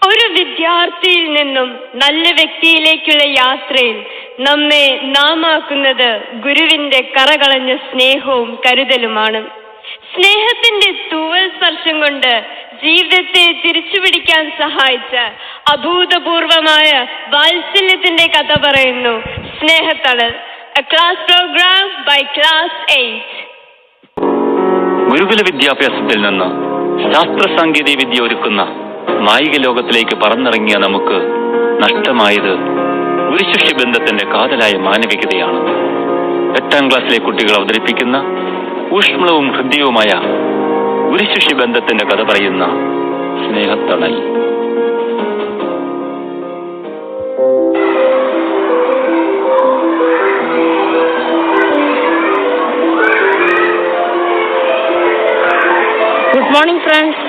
ഒരു വിദ്യാർത്ഥിയിൽ നിന്നും നല്ല വ്യക്തിയിലേക്കുള്ള യാത്രയിൽ നമ്മെ നാമാക്കുന്നത് ഗുരുവിന്റെ കറകളഞ്ഞ സ്നേഹവും കരുതലുമാണ്. സ്നേഹത്തിന്റെ തൂവൽ സ്പർശം കൊണ്ട് ജീവിതത്തെ തിരിച്ചുപിടിക്കാൻ സഹായിച്ച അഭൂതപൂർവമായ വാത്സല്യത്തിന്റെ കഥ പറയുന്നു സ്നേഹത്തണൽ. A class program by class 8. ഗുരുകുല വിദ്യാഭ്യാസത്തിൽ നിന്ന് ശാസ്ത്ര സാങ്കേതിക വിദ്യ ഒരുക്കുന്ന മായിക ലോകത്തിലേക്ക് പറന്നിറങ്ങിയ നമുക്ക് നഷ്ടമായത് ഒരു ശിഷ്യ ബന്ധത്തിന്റെ കാതലായ മാനവികതയാണ്. 8ാം ക്ലാസ്സിലെ കുട്ടികൾ അവതരിപ്പിക്കുന്ന ഊഷ്മളവും ഹൃദ്യവുമായ ഒരു ശിഷ്യ ബന്ധത്തിന്റെ കഥ പറയുന്ന സ്നേഹത്തണൽ. Good morning friends.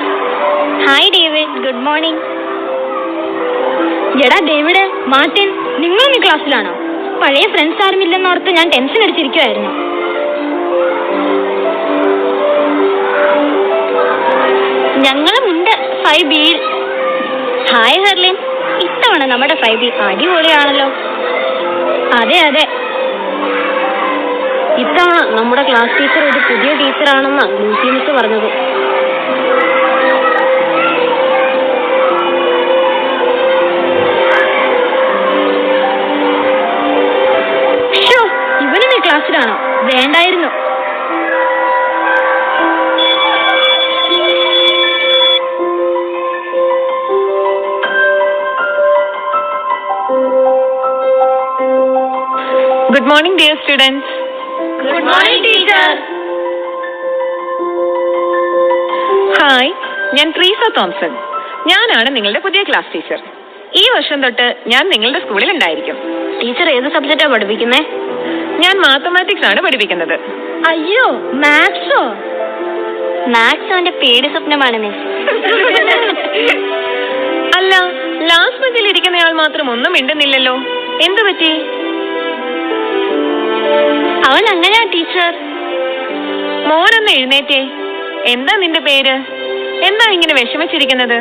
Hi David, good morning. എടാ ഡേവിഡ്, മാർട്ടിൻ, നിങ്ങളും ഈ ക്ലാസ്സിലാണോ? പഴയ ഫ്രണ്ട്സ് ആരുമില്ലെന്നോർത്ത് ഞാൻ ടെൻഷൻ അടിച്ചിരിക്കുമായിരുന്നു. ഞങ്ങളുമുണ്ട് 5Bയിൽ. ഹായ് ഹെർലിൻ, ഇത്തവണ നമ്മുടെ 5B അടിപൊളിയാണല്ലോ. അതെ അതെ, ഇത്തവണ നമ്മുടെ ക്ലാസ് ടീച്ചർ ഒരു പുതിയ ടീച്ചറാണെന്നാണ് ലൂസി മിസ് പറഞ്ഞത്. ഇവനും ഈ ക്ലാസ്സിലാണോ? വേണ്ടായിരുന്നു. Good morning, dear students. Good morning, teacher. Hi, ഞാൻ ട്രീസ തോംസൺ. ഞാനാണ് നിങ്ങളുടെ പുതിയ ക്ലാസ് ടീച്ചർ. ഈ വർഷം തൊട്ട് ഞാൻ നിങ്ങളുടെ സ്കൂളിൽ ഉണ്ടായിരിക്കും. ടീച്ചർ ഏത് സബ്ജക്റ്റാണ് പഠിപ്പിക്കുന്നേ? ഞാൻ മാത്തമാറ്റിക്സ് ആണ് പഠിപ്പിക്കുന്നത്. അയ്യോ, മാത്സോ? മാത്സ് അവന്റെ പേടി സ്വപ്നമാണ് മിസ്. അല്ല, ലാസ്റ്റ് ബെഞ്ചിൽ ഇരിക്കുന്നയാൾ മാത്രം ഒന്നും മിണ്ടുന്നില്ലല്ലോ, എന്തു പറ്റി? അവൻ അങ്ങനെയാ ടീച്ചർ. മോനൊന്ന് എഴുന്നേറ്റേ. എന്താ നിന്റെ പേര്? എന്താ ഇങ്ങനെ വിഷമിച്ചിരിക്കുന്നത്?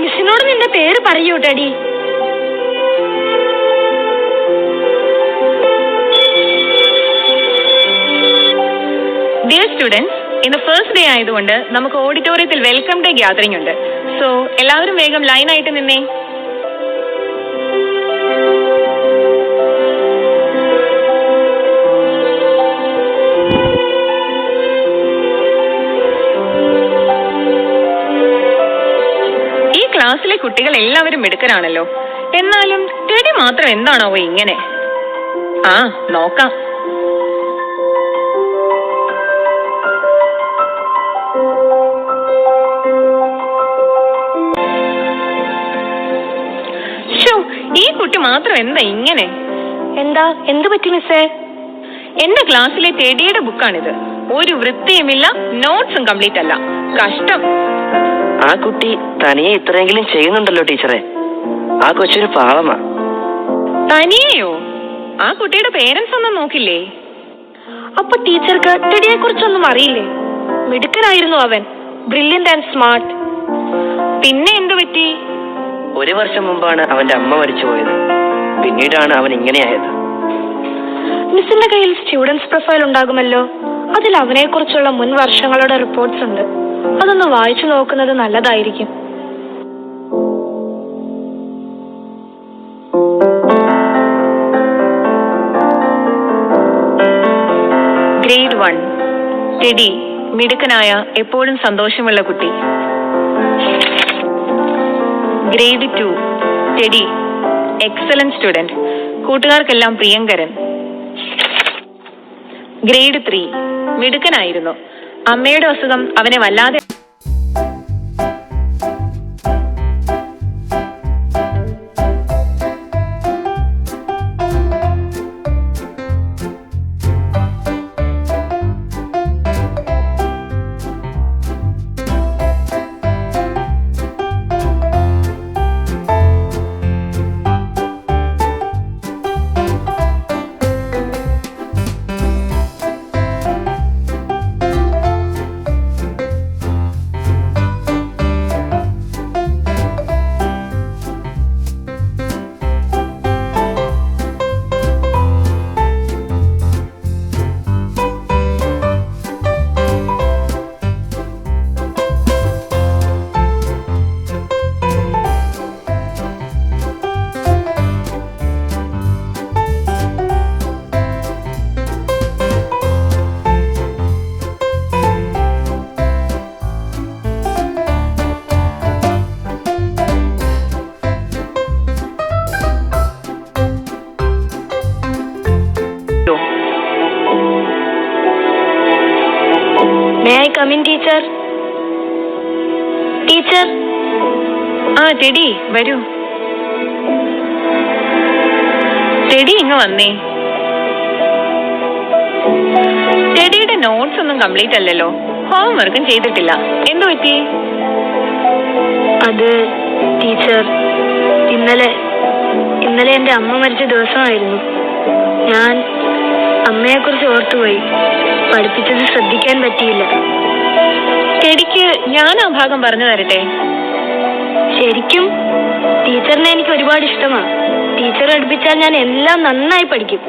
മിസ്സിനോട് നിന്റെ പേര് പറയൂ ഡാഡി. ഡിയർ സ്റ്റുഡൻസ്, ഇന്ന് ഫസ്റ്റ് ഡേ ആയതുകൊണ്ട് നമുക്ക് ഓഡിറ്റോറിയത്തിൽ വെൽക്കം ഡേ ഗ്യാതറിംഗ് ഉണ്ട്. സോ എല്ലാവരും വേഗം ലൈനായിട്ട് നിന്നേ. ഈ ക്ലാസ്സിലെ കുട്ടികൾ എല്ലാവരും മിടുക്കരാണല്ലോ. എന്നാലും ടെഡി മാത്രം എന്താണാവോ ഇങ്ങനെ? ആ, നോക്കാം. ഈ കുട്ടി മാത്രം എന്താ ഇങ്ങനെ? എന്താ, എന്ത് പറ്റി മിസ്സേ? എന്റെ ക്ലാസ്സിലെ ടെഡിയുടെ ബുക്കാണിത്. ഒരു വൃത്തിയുമില്ല, നോട്ട്സും കംപ്ലീറ്റ് അല്ല. കഷ്ടം. ആ കുട്ടി തനിയെ ഇത്രയെങ്കിലും ചെയ്യുന്നുണ്ടല്ലോ ടീച്ചറെ. ആ കൊച്ചൊരു പാവമാ. തനിയെയോ? ആ കുട്ടിയുടെ പേരൻസ് ഒന്നും നോക്കില്ലേ? അപ്പൊ ടീച്ചർക്ക് ടെഡിയെ കുറിച്ചൊന്നും അറിയില്ലേ? മിടുക്കനായിരുന്നു അവൻ, ബ്രില്യന്റ് ആൻഡ് സ്മാർട്ട്. പിന്നെ എന്തു പറ്റി? 1 വർഷം മുമ്പാണ് അവന്റെ അമ്മ മരിച്ചുപോയത്. പിന്നീടാണ് അവൻ ഇങ്ങനെയായത്. മിസ്സിന്റെ കയ്യിൽ സ്റ്റുഡൻസ് പ്രൊഫൈൽ ഉണ്ടാകുമല്ലോ. അതിൽ അവനെ കുറിച്ചുള്ള മുൻ വർഷങ്ങളുടെ റിപ്പോർട്ട്സ് ഉണ്ട്. അതൊന്ന് വായിച്ചു നോക്കുന്നത് നല്ലതായിരിക്കും. ഗ്രേഡ് 1 ടെഡി, മിടുക്കനായ എപ്പോഴും സന്തോഷമുള്ള കുട്ടി. ഗ്രേഡ് 2 ടെഡി, എക്സലന്റ് സ്റ്റുഡന്റ്, കൂട്ടുകാർക്കെല്ലാം പ്രിയങ്കരൻ. ഗ്രേഡ് 3 മിടുക്കനായിരുന്നു. അമ്മയുടെ അസുഖം അവനെ വല്ലാതെ ടെഡി വരൂ. ടെഡി ഇങ്ങ് വന്നേ. ടെഡിയുടെ നോട്ട്സ് ഒന്നും കംപ്ലീറ്റ് അല്ലല്ലോ, ഹോംവർക്കും ചെയ്തിട്ടില്ല. എന്തു പറ്റി? അത് ടീച്ചർ, ഇന്നലെ എന്റെ അമ്മ മരിച്ച ദിവസമായിരുന്നു. ഞാൻ അമ്മയെക്കുറിച്ച് ഓർത്തുപോയി. പഠിപ്പിച്ചത് ശ്രദ്ധിക്കാൻ പറ്റിയില്ല. ടെഡിക്ക് ഞാൻ ആ ഭാഗം പറഞ്ഞു തരട്ടെ? ശരിക്കും ടീച്ചറിനെ എനിക്ക് ഒരുപാട് ഇഷ്ടമാണ്. ടീച്ചർ പഠിപ്പിച്ചാൽ ഞാൻ എല്ലാം നന്നായി പഠിക്കും.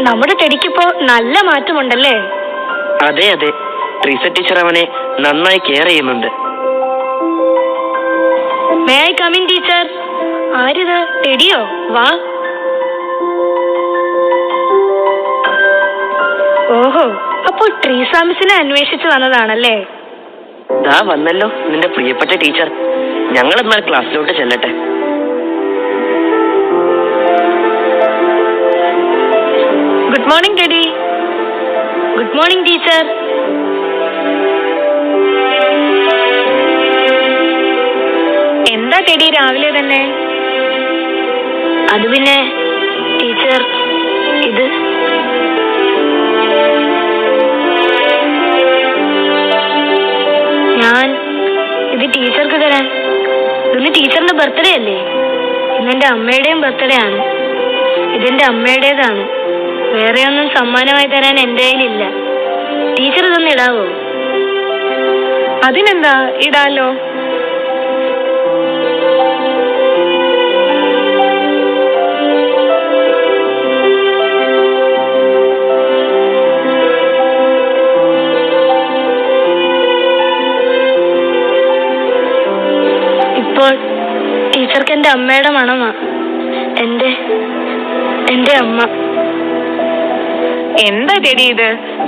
നമ്മുടെ ടെഡിക്കിപ്പോ നല്ല മാറ്റമുണ്ടല്ലേ? അതെ അതെ, ട്രീസ ടീച്ചർ അവനെ നന്നായി കെയർ ചെയ്യുന്നുണ്ട്. May I come in teacher? ആരിത്? ടെഡിയോ? വാ. ഓഹോ, അപ്പോൾ ട്രീസ മിസ്സിനെ അന്വേഷിച്ചു വന്നതാണല്ലേ? ദാ വന്നല്ലോ നിന്റെ പ്രിയപ്പെട്ട ടീച്ചർ. ഞങ്ങൾ എന്നാൽ ക്ലാസ്സിലോട്ട് ചെല്ലട്ടെ. Good morning Teddy. Good morning teacher. എന്താ ടെഡി രാവിലെ തന്നെ? അത് പിന്നെ ടീച്ചർ, ഇത് ടീച്ചർക്ക് തരാൻ. ഇന്ന് ടീച്ചറിന്റെ ബർത്ത്ഡേ അല്ലേ? ഇന്നെന്റെ അമ്മയുടെയും ബർത്ത്ഡേ ആണ്. ഇതെന്റെ അമ്മയുടേതാണ്. വേറെ ഒന്നും സമ്മാനമായി തരാൻ എന്റെ കയ്യിലില്ല. ടീച്ചർ ഇതൊന്ന് ഇടാവോ? അതിനെന്താ, ഇടാലോ. ഇപ്പോൾ ടീച്ചർക്ക് എന്റെ അമ്മയുടെ മണമാ. എന്റെ അമ്മ. എന്താ ടെഡി ഇത്?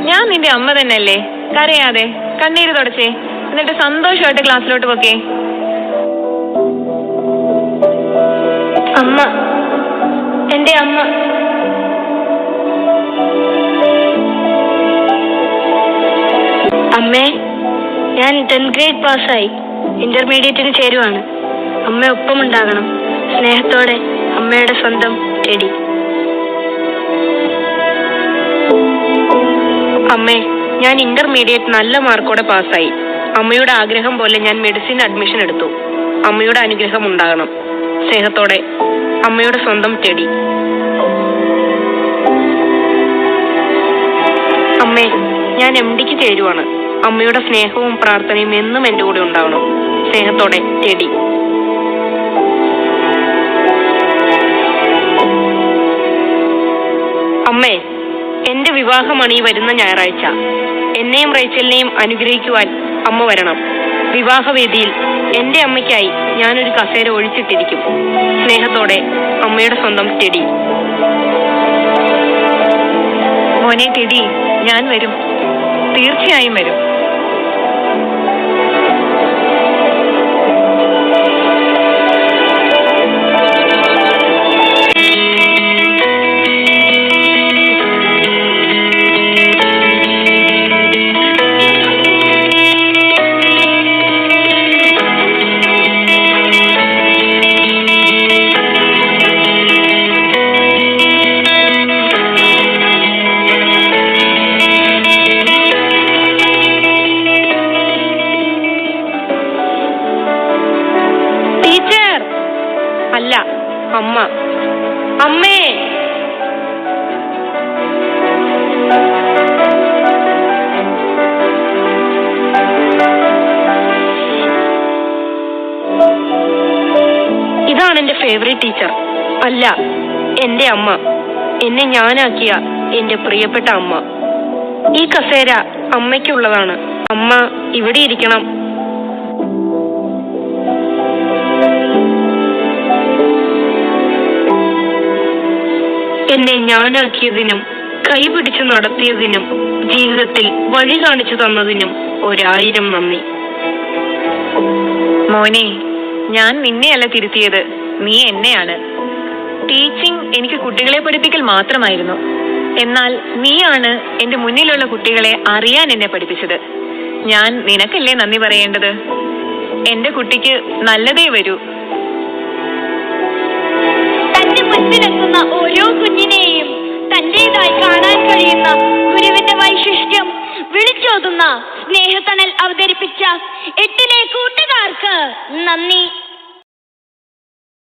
ഞാൻ നിന്റെ അമ്മ തന്നെയല്ലേ? കരയാതെ കണ്ണീര് തുടച്ചേ, എന്നിട്ട് സന്തോഷമായിട്ട് ക്ലാസ്സിലോട്ട് പോക്കേ. അമ്മ, എന്റെ അമ്മ. അമ്മേ, ഞാൻ 10th ഗ്രേഡ് പാസ്സായി. ഇന്റർമീഡിയറ്റിന് ചേരുവാണ്. അമ്മ ഒപ്പം ഉണ്ടാകണം. സ്നേഹത്തോടെ, അമ്മയുടെ സ്വന്തം ടെഡി. അമ്മേ, ഞാൻ ഇന്റർമീഡിയറ്റ് നല്ല മാർക്കോടെ പാസ്സായി. അമ്മയുടെ ആഗ്രഹം പോലെ ഞാൻ മെഡിസിൻ അഡ്മിഷൻ എടുത്തു. അമ്മയുടെ അനുഗ്രഹം ഉണ്ടാകണം. സ്നേഹത്തോടെ, അമ്മയുടെ സ്വന്തം ടെഡി. അമ്മേ, ഞാൻ MDക്ക് ചേരുവാണ്. അമ്മയുടെ സ്നേഹവും പ്രാർത്ഥനയും എന്നും എൻ്റെ കൂടെ ഉണ്ടാവണം. സ്നേഹത്തോടെ, ടെഡി. അമ്മേ, എന്റെ വിവാഹമാണ് ഈ വരുന്ന ഞായറാഴ്ച. എന്നെയും റേച്ചലിനെയും അനുഗ്രഹിക്കുവാൻ അമ്മ വരണം. വിവാഹവേദിയിൽ എന്റെ അമ്മയ്ക്കായി ഞാനൊരു കസേര ഒഴിച്ചിട്ടിരിക്കും. സ്നേഹത്തോടെ, അമ്മയുടെ സ്വന്തം ടെഡി. മോനെ ടെഡി, ഞാൻ വരും, തീർച്ചയായും വരും. അല്ല, അമ്മ. അമ്മേ, ഇതാണ് എന്റെ ഫേവറേറ്റ് ടീച്ചർ. അല്ല, എന്റെ അമ്മ. എന്നെ ഞാനാക്കിയ എന്റെ പ്രിയപ്പെട്ട അമ്മ. ഈ കസേര അമ്മയ്ക്കുള്ളതാണ്. അമ്മ ഇവിടെ ഇരിക്കണം. എന്നെ ഞാനാക്കിയതിനും കൈപിടിച്ചു നടത്തിയതിനും ജീവിതത്തിൽ വഴി കാണിച്ചു തന്നതിനും 1000 നന്ദി. മോനെ, ഞാൻ നിന്നെയല്ല തിരുത്തിയത്, നീ എന്നെയാണ്. ടീച്ചിങ് എനിക്ക് കുട്ടികളെ പഠിപ്പിക്കൽ മാത്രമായിരുന്നു. എന്നാൽ നീയാണ് എന്റെ മുന്നിലുള്ള കുട്ടികളെ അറിയാൻ എന്നെ പഠിപ്പിച്ചത്. ഞാൻ നിനക്കല്ലേ നന്ദി പറയേണ്ടത്? എന്റെ കുട്ടിക്ക് നല്ലതേ വരൂ. തന്റെ മുൻപിലെത്തുന്ന ഓരോ കുഞ്ഞിനെയും തന്റേതായി കാണാൻ കഴിയുന്ന ഗുരുവിന്റെ വൈശിഷ്ട്യം വിളിച്ചോതുന്ന സ്നേഹത്തണൽ അവതരിപ്പിച്ച 8 കൂട്ടുകാർക്ക് നന്ദി.